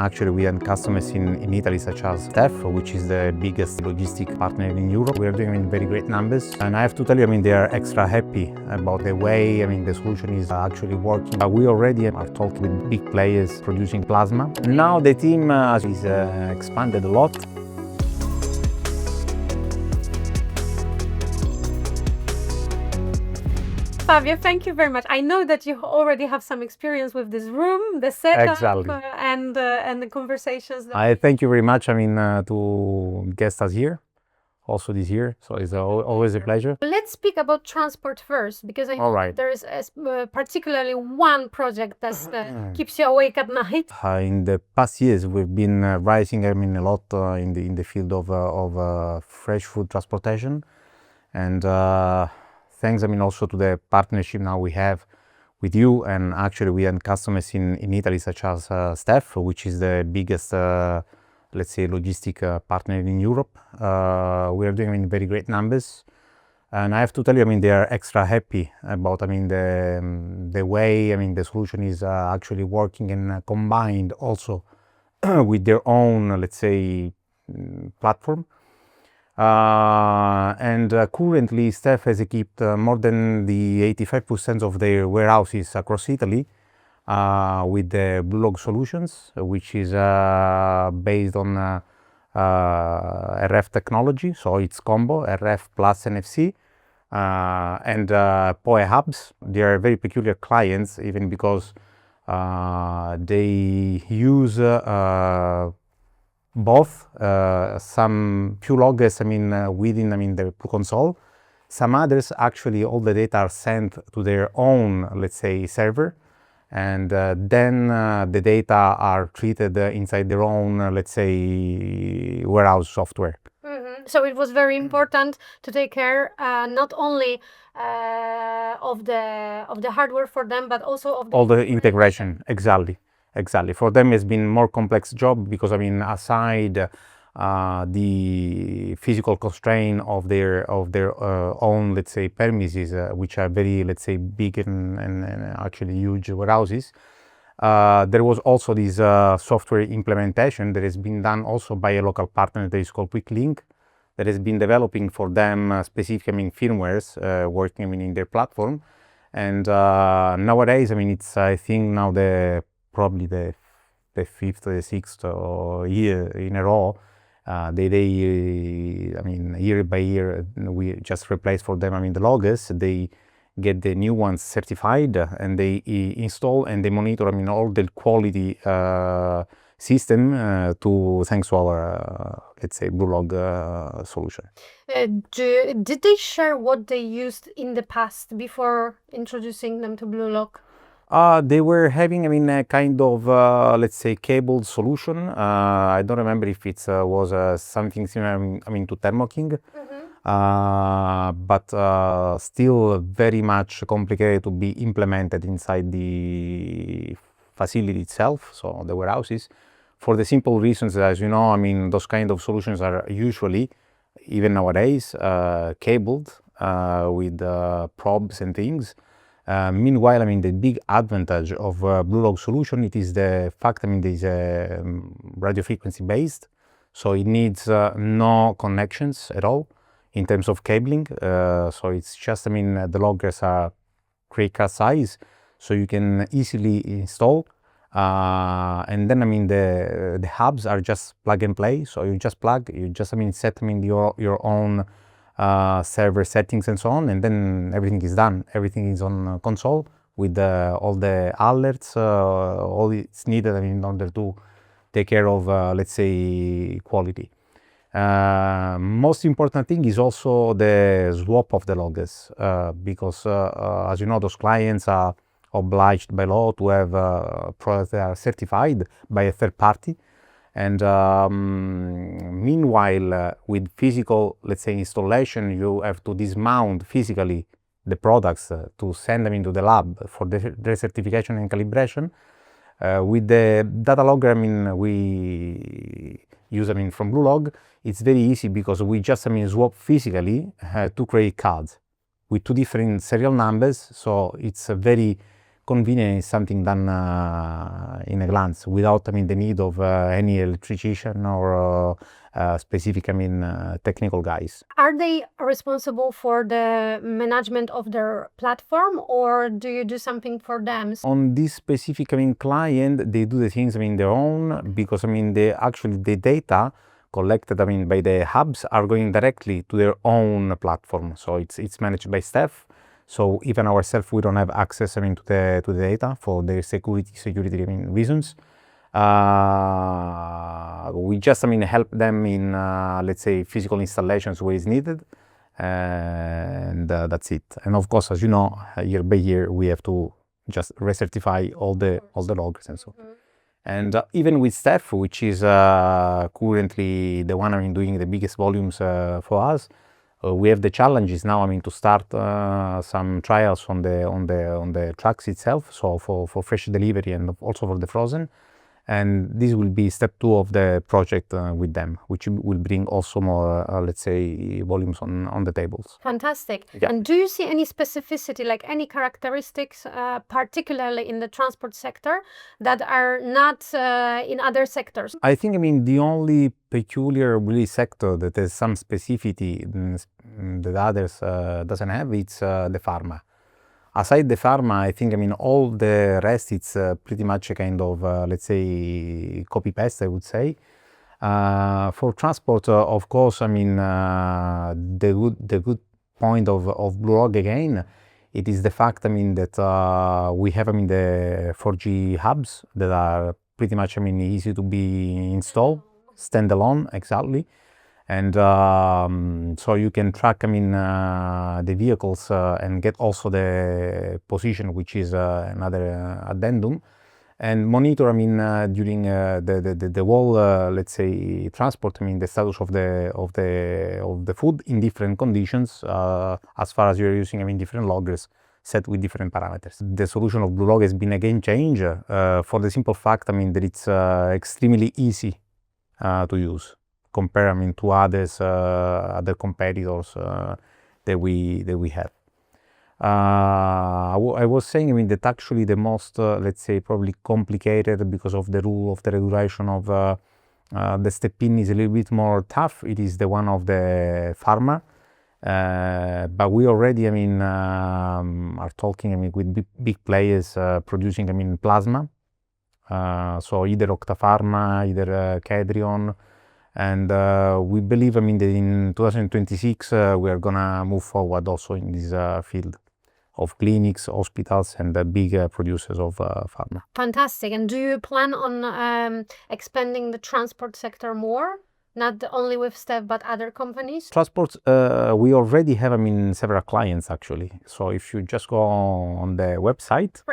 actually we have customers in Italy such as STEF, which is the biggest logistic partner in Europe. We are doing very great numbers, and I have to tell you, they are extra happy about the way the solution is actually working. We already are talking with big players producing plasma. Now the team is expanded a lot. Fabio, thank you very much. I know that you already have some experience with this room, the setup, exactly. And the conversations. I thank you very much. To guest us here, also this year. So it's always a pleasure. Let's speak about transport first, because I know there is particularly one project that keeps you awake at night. In the past years, we've been rising a lot in the field of fresh food transportation, and thanks also to the partnership now we have with you, and actually we have customers in Italy such as STEF, which is the biggest let's say logistic partner in Europe. We are doing very great numbers, and I have to tell you, they are extra happy about the way the solution is actually working, and combined also with their own, let's say, platform. Currently STEF has equipped more than the 85% of their warehouses across Italy with the Blulog solutions, which is based on RF technology, so it's combo RF plus NFC, and POE hubs. They are very peculiar clients, even because they use both some few loggers within the console. Some others, actually all the data are sent to their own, let's say, server, and then the data are treated inside their own, let's say, warehouse software. So it was very important to take care not only of the hardware for them, but also of all the integration. Exactly. For them, it's been more complex job because aside the physical constraint of their own, let's say, premises, which are very, let's say, big and actually huge warehouses, there was also this software implementation that has been done also by a local partner that is called QuickLink, that has been developing for them specific firmwares working in their platform. And nowadays, it's, I think now probably the fifth or the sixth year in a row, year by year we just replace for them the loggers. They get the new ones certified, and they install and they monitor all the quality system thanks to our let's say Blulog solution. Did they share what they used in the past before introducing them to Blulog? They were having, a kind of, let's say, cabled solution. I don't remember if it was something similar, to Thermo King, but still very much complicated to be implemented inside the facility itself, so the warehouses, for the simple reasons that, as you know, those kind of solutions are usually, even nowadays, cabled with probes and things. Meanwhile, the big advantage of Blulog solution, it is the fact, it is radio frequency based, so it needs no connections at all in terms of cabling. So it's just, the loggers are great cut size, so you can easily install. And then, the hubs are just plug and play, so you just plug, you just, set your own server settings and so on, and then everything is done. Everything is on console with all the alerts, all it's needed in order to take care of, let's say, quality. Most important thing is also the swap of the loggers, because as you know, those clients are obliged by law to have products that are certified by a third party. And meanwhile, with physical, let's say, installation, you have to dismount physically the products to send them into the lab for the recertification and calibration. With the data logger, we use, from Blulog, it's very easy because we just, swap physically two credit cards with two different serial numbers. So it's very convenient is something done in a glance without, I mean, the need of any electrician or specific, I mean, technical guys. Are they responsible for the management of their platform, or do you do something for them? On this specific, I mean, client, they do the things, I mean, their own, because, I mean, actually the data collected, I mean, by the hubs are going directly to their own platform. So it's managed by STEF. So even ourselves, we don't have access, I mean, to the data for the security, I mean, reasons. We just, I mean, help them in, let's say, physical installations where it's needed, and that's it. And of course, as you know, year by year, we have to just recertify all the logs and so. And even with STEF, which is currently the one, I mean, doing the biggest volumes for us, we have the challenges now, I mean, to start some trials on the trucks itself, so for fresh delivery and also for the frozen. And this will be step 2 of the project with them, which will bring also more, let's say, volumes on the tables. Fantastic. Yeah. And do you see any specificity, like any characteristics, particularly in the transport sector, that are not in other sectors? I think, I mean, the only peculiar really sector that has some specificity that others doesn't have, it's the pharma. Aside the pharma, I think, I mean, all the rest, it's pretty much a kind of, let's say, copy-paste, I would say. For transport, of course, I mean, the good point of Blulog again, it is the fact, I mean, that we have, I mean, the 4G hubs that are pretty much, I mean, easy to be installed, standalone, exactly. And so you can track, I mean, the vehicles and get also the position, which is another addendum, and monitor, I mean, during the whole, let's say, transport, I mean, the status of the food in different conditions, as far as you're using, I mean, different loggers set with different parameters. The solution of Blulog has been a game changer for the simple fact, I mean, that it's extremely easy to use, compare, I mean, to other competitors that we have. I was saying, I mean, that actually the most, let's say, probably complicated because of the rule of the regulation of the step-in is a little bit more tough. It is the one of the Pharma. But we already, I mean, are talking, I mean, with big players producing, I mean, plasma. So either Octapharma, either Kedrion. And we believe, I mean, that in 2026 we are gonna move forward also in this field of clinics, hospitals, and the big producers of pharma. Fantastic. And do you plan on expanding the transport sector more? Not only with STEF, but other companies? Transport, we already have, I mean, several clients actually. So if you just go on the website,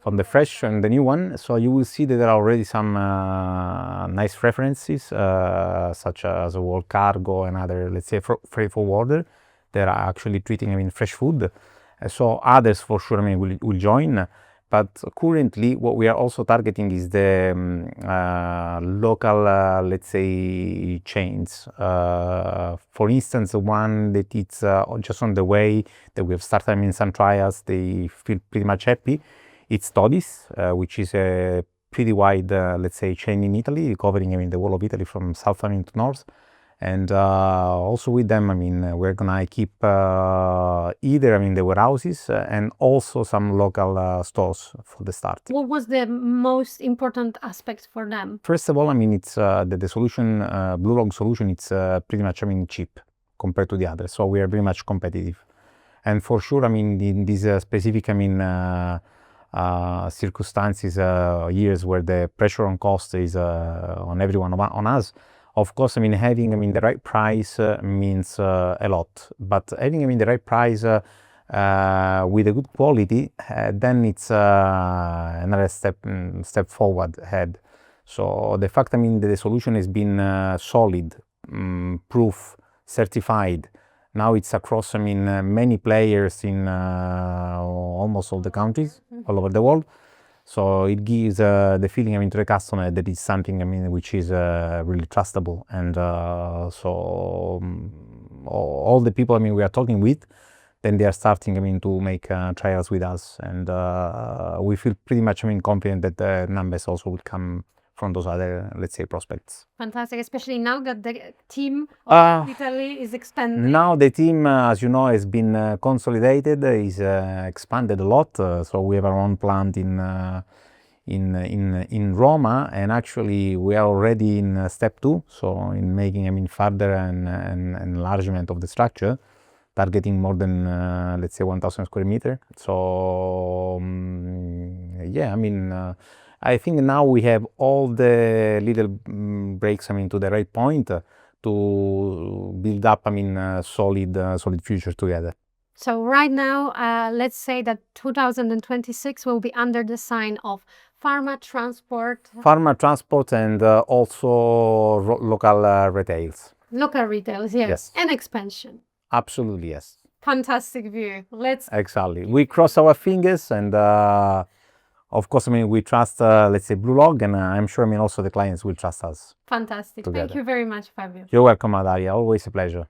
from the fresh and the new one, so you will see that there are already some nice references, such as World Cargo and other, let's say, freight forwarder that are actually treating, I mean, fresh food. So others for sure, I mean, will join. But currently, what we are also targeting is the local, let's say, chains. For instance, one that it's just on the way that we have started, I mean, some trials, they feel pretty much happy. It's Todis, which is a pretty wide, let's say, chain in Italy, covering, I mean, the whole of Italy from south, I mean, to north. And also with them, I mean, we're gonna keep either, I mean, the warehouses and also some local stores for the start. What was the most important aspect for them? First of all, I mean, it's the solution, Blulog solution, it's pretty much, I mean, cheap compared to the others. So we are very much competitive. And for sure, I mean, in this specific, I mean, circumstances, years where the pressure on cost is on everyone, on us, of course, I mean, having, I mean, the right price means a lot. But having, I mean, the right price with a good quality, then it's another step forward ahead. So the fact, I mean, that the solution has been solid, proof, certified. Now it's across, I mean, many players in almost all the countries, all over the world. So it gives the feeling, I mean, to the customer that it's something, I mean, which is really trustable. And so all the people, I mean, we are talking with, then they are starting, I mean, to make trials with us, and we feel pretty much, I mean, confident that the numbers also will come from those other, let's say, prospects. Fantastic, especially now that the team of Italy is expanding. Now the team, as you know, has been consolidated, is expanded a lot. So we have our own plant in Roma, and actually we are already in step 2, so in making, I mean, further and enlargement of the structure, targeting more than let's say 1,000 square meter. So yeah, I mean, I think now we have all the little breaks, I mean, to the right point to build up, I mean, solid future together. So right now, let's say that 2026 will be under the sign of Pharma Transport. Pharma Transport and also local retails. Local retails, yes. And expansion. Absolutely, yes. Fantastic view. Exactly. We cross our fingers, and of course, I mean, we trust, let's say, Blulog, and I'm sure, I mean, also the clients will trust us. Fantastic. Together. Thank you very much, Fabio. You're welcome, Adalia. Always a pleasure.